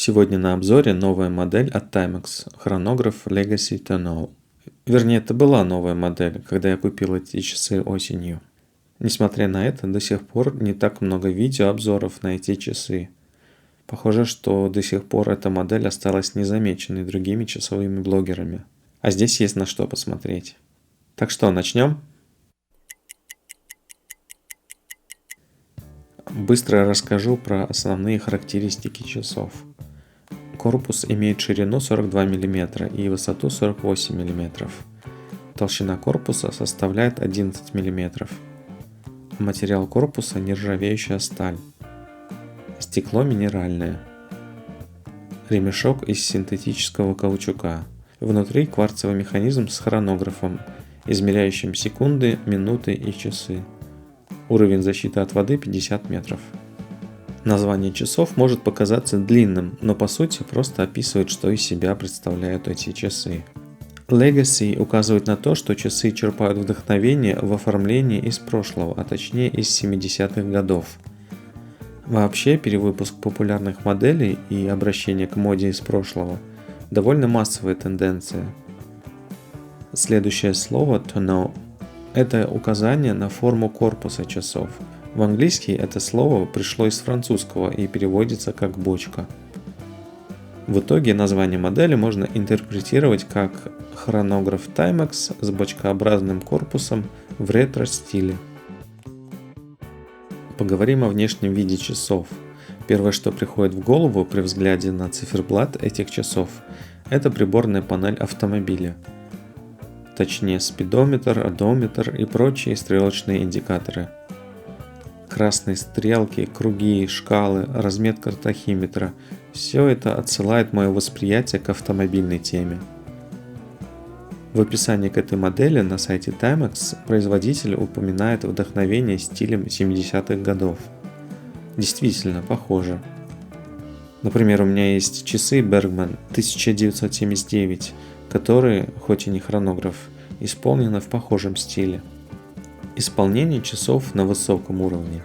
Сегодня на обзоре новая модель от Timex – хронограф Legacy Tonneau. Вернее, это была новая модель, когда я купил эти часы осенью. Несмотря на это, до сих пор не так много видеообзоров на эти часы. Похоже, что до сих пор эта модель осталась незамеченной другими часовыми блогерами. А здесь есть на что посмотреть. Так что, начнем? Быстро расскажу про основные характеристики часов. Корпус имеет ширину 42 мм и высоту 48 мм. Толщина корпуса составляет 11 мм. Материал корпуса – нержавеющая сталь. Стекло минеральное. Ремешок из синтетического каучука. Внутри кварцевый механизм с хронографом, измеряющим секунды, минуты и часы. Уровень защиты от воды 50 метров. Название часов может показаться длинным, но по сути просто описывает, что из себя представляют эти часы. Legacy указывает на то, что часы черпают вдохновение в оформлении из прошлого, а точнее из 70-х годов. Вообще, перевыпуск популярных моделей и обращение к моде из прошлого – довольно массовая тенденция. Следующее слово «tonneau» – это указание на форму корпуса часов. В английский это слово пришло из французского и переводится как «бочка». В итоге название модели можно интерпретировать как хронограф Timex с бочкообразным корпусом в ретро-стиле. Поговорим о внешнем виде часов. Первое, что приходит в голову при взгляде на циферблат этих часов, это приборная панель автомобиля. Точнее, спидометр, одометр и прочие стрелочные индикаторы. Красные стрелки, круги, шкалы, разметка тахиметра – все это отсылает мое восприятие к автомобильной теме. В описании к этой модели на сайте Timex производитель упоминает вдохновение стилем 70-х годов. Действительно, похоже. Например, у меня есть часы Bergman 1979, которые, хоть и не хронограф, исполнены в похожем стиле. Исполнение часов на высоком уровне.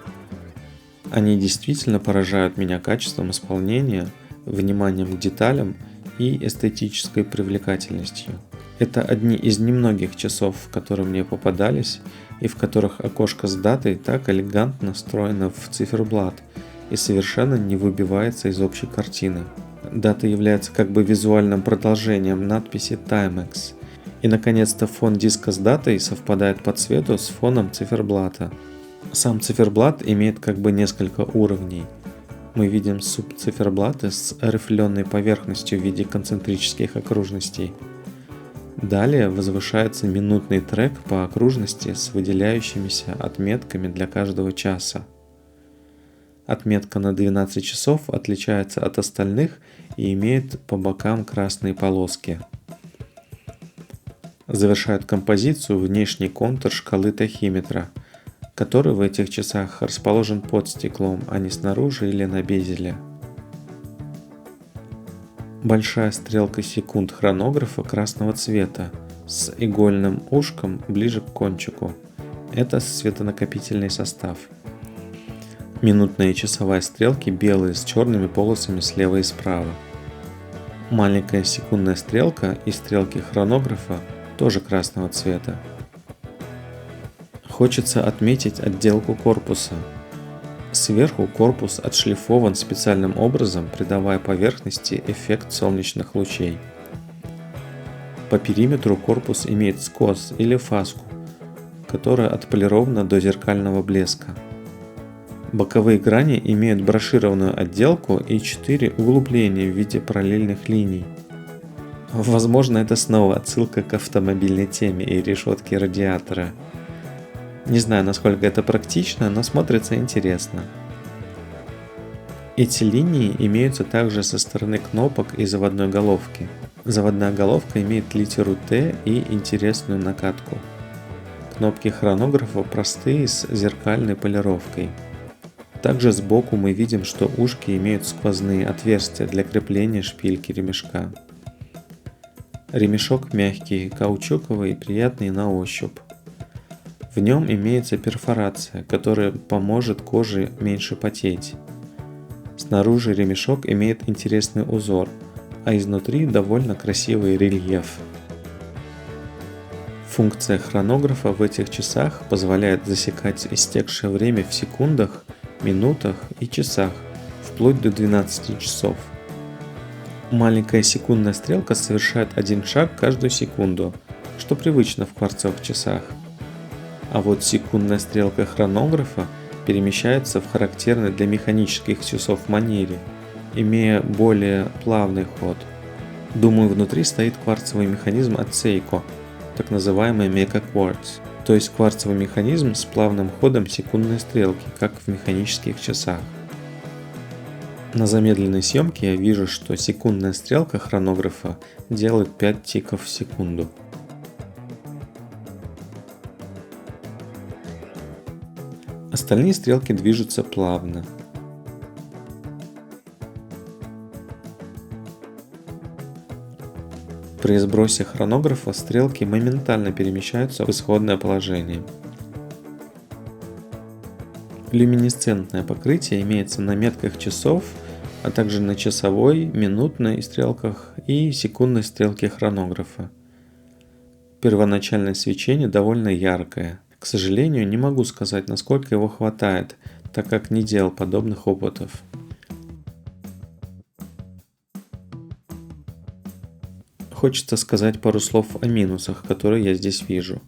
Они действительно поражают меня качеством исполнения, вниманием к деталям и эстетической привлекательностью. Это одни из немногих часов, которые мне попадались и в которых окошко с датой так элегантно встроено в циферблат и совершенно не выбивается из общей картины. Дата является как бы визуальным продолжением надписи Timex. И, наконец-то, фон диска с датой совпадает по цвету с фоном циферблата. Сам циферблат имеет как бы несколько уровней. Мы видим субциферблаты с рифленой поверхностью в виде концентрических окружностей. Далее возвышается минутный трек по окружности с выделяющимися отметками для каждого часа. Отметка на 12 часов отличается от остальных и имеет по бокам красные полоски. Завершает композицию внешний контур шкалы тахиметра, который в этих часах расположен под стеклом, а не снаружи или на безеле. Большая стрелка секунд хронографа красного цвета с игольным ушком ближе к кончику. Это светонакопительный состав. Минутная и часовая стрелки белые с черными полосами слева и справа. Маленькая секундная стрелка и стрелки хронографа тоже красного цвета. Хочется отметить отделку корпуса. Сверху корпус отшлифован специальным образом, придавая поверхности эффект солнечных лучей. По периметру корпус имеет скос или фаску, которая отполирована до зеркального блеска. Боковые грани имеют брошированную отделку и 4 углубления в виде параллельных линий. Возможно, это снова отсылка к автомобильной теме и решетке радиатора. Не знаю, насколько это практично, но смотрится интересно. Эти линии имеются также со стороны кнопок и заводной головки. Заводная головка имеет литеру Т и интересную накатку. Кнопки хронографа простые с зеркальной полировкой. Также сбоку мы видим, что ушки имеют сквозные отверстия для крепления шпильки ремешка. Ремешок мягкий, каучуковый и приятный на ощупь. В нем имеется перфорация, которая поможет коже меньше потеть. Снаружи ремешок имеет интересный узор, а изнутри довольно красивый рельеф. Функция хронографа в этих часах позволяет засекать истекшее время в секундах, минутах и часах, вплоть до 12 часов. Маленькая секундная стрелка совершает один шаг каждую секунду, что привычно в кварцевых часах. А вот секундная стрелка хронографа перемещается в характерной для механических часов манере, имея более плавный ход. Думаю, внутри стоит кварцевый механизм от Seiko, так называемый Mecha Quartz, то есть кварцевый механизм с плавным ходом секундной стрелки, как в механических часах. На замедленной съемке я вижу, что секундная стрелка хронографа делает 5 тиков в секунду. Остальные стрелки движутся плавно. При сбросе хронографа стрелки моментально перемещаются в исходное положение. Люминесцентное покрытие имеется на метках часов, а также на часовой, минутной стрелках и секундной стрелке хронографа. Первоначальное свечение довольно яркое. К сожалению, не могу сказать, насколько его хватает, так как не делал подобных опытов. Хочется сказать пару слов о минусах, которые я здесь вижу.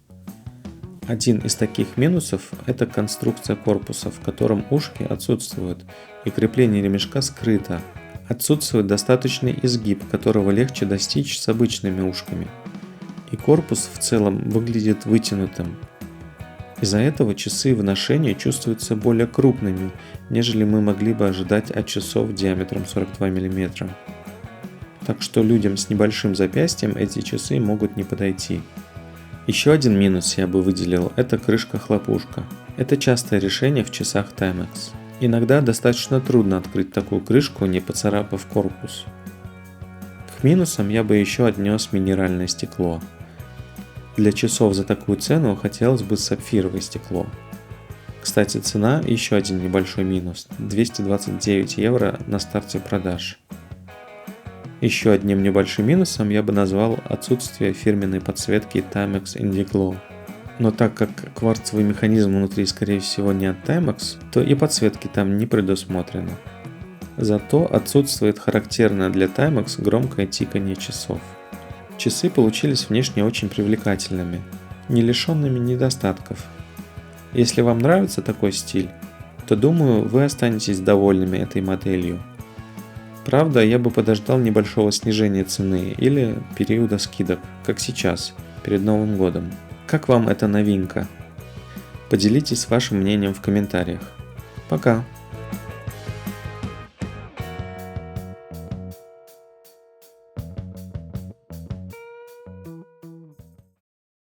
Один из таких минусов – это конструкция корпуса, в котором ушки отсутствуют, и крепление ремешка скрыто. Отсутствует достаточный изгиб, которого легче достичь с обычными ушками. И корпус в целом выглядит вытянутым. Из-за этого часы в ношении чувствуются более крупными, нежели мы могли бы ожидать от часов диаметром 42 мм. Так что людям с небольшим запястьем эти часы могут не подойти. Еще один минус я бы выделил – это крышка-хлопушка. Это частое решение в часах Timex. Иногда достаточно трудно открыть такую крышку, не поцарапав корпус. К минусам я бы еще отнес минеральное стекло. Для часов за такую цену хотелось бы сапфировое стекло. Кстати, цена – еще один небольшой минус – 229 евро на старте продаж. Еще одним небольшим минусом я бы назвал отсутствие фирменной подсветки Timex Indiglo. Но так как кварцевый механизм внутри скорее всего не от Timex, то и подсветки там не предусмотрено. Зато отсутствует характерное для Timex громкое тиканье часов. Часы получились внешне очень привлекательными, не лишенными недостатков. Если вам нравится такой стиль, то думаю, вы останетесь довольными этой моделью. Правда, я бы подождал небольшого снижения цены или периода скидок, как сейчас, перед Новым годом. Как вам эта новинка? Поделитесь вашим мнением в комментариях. Пока!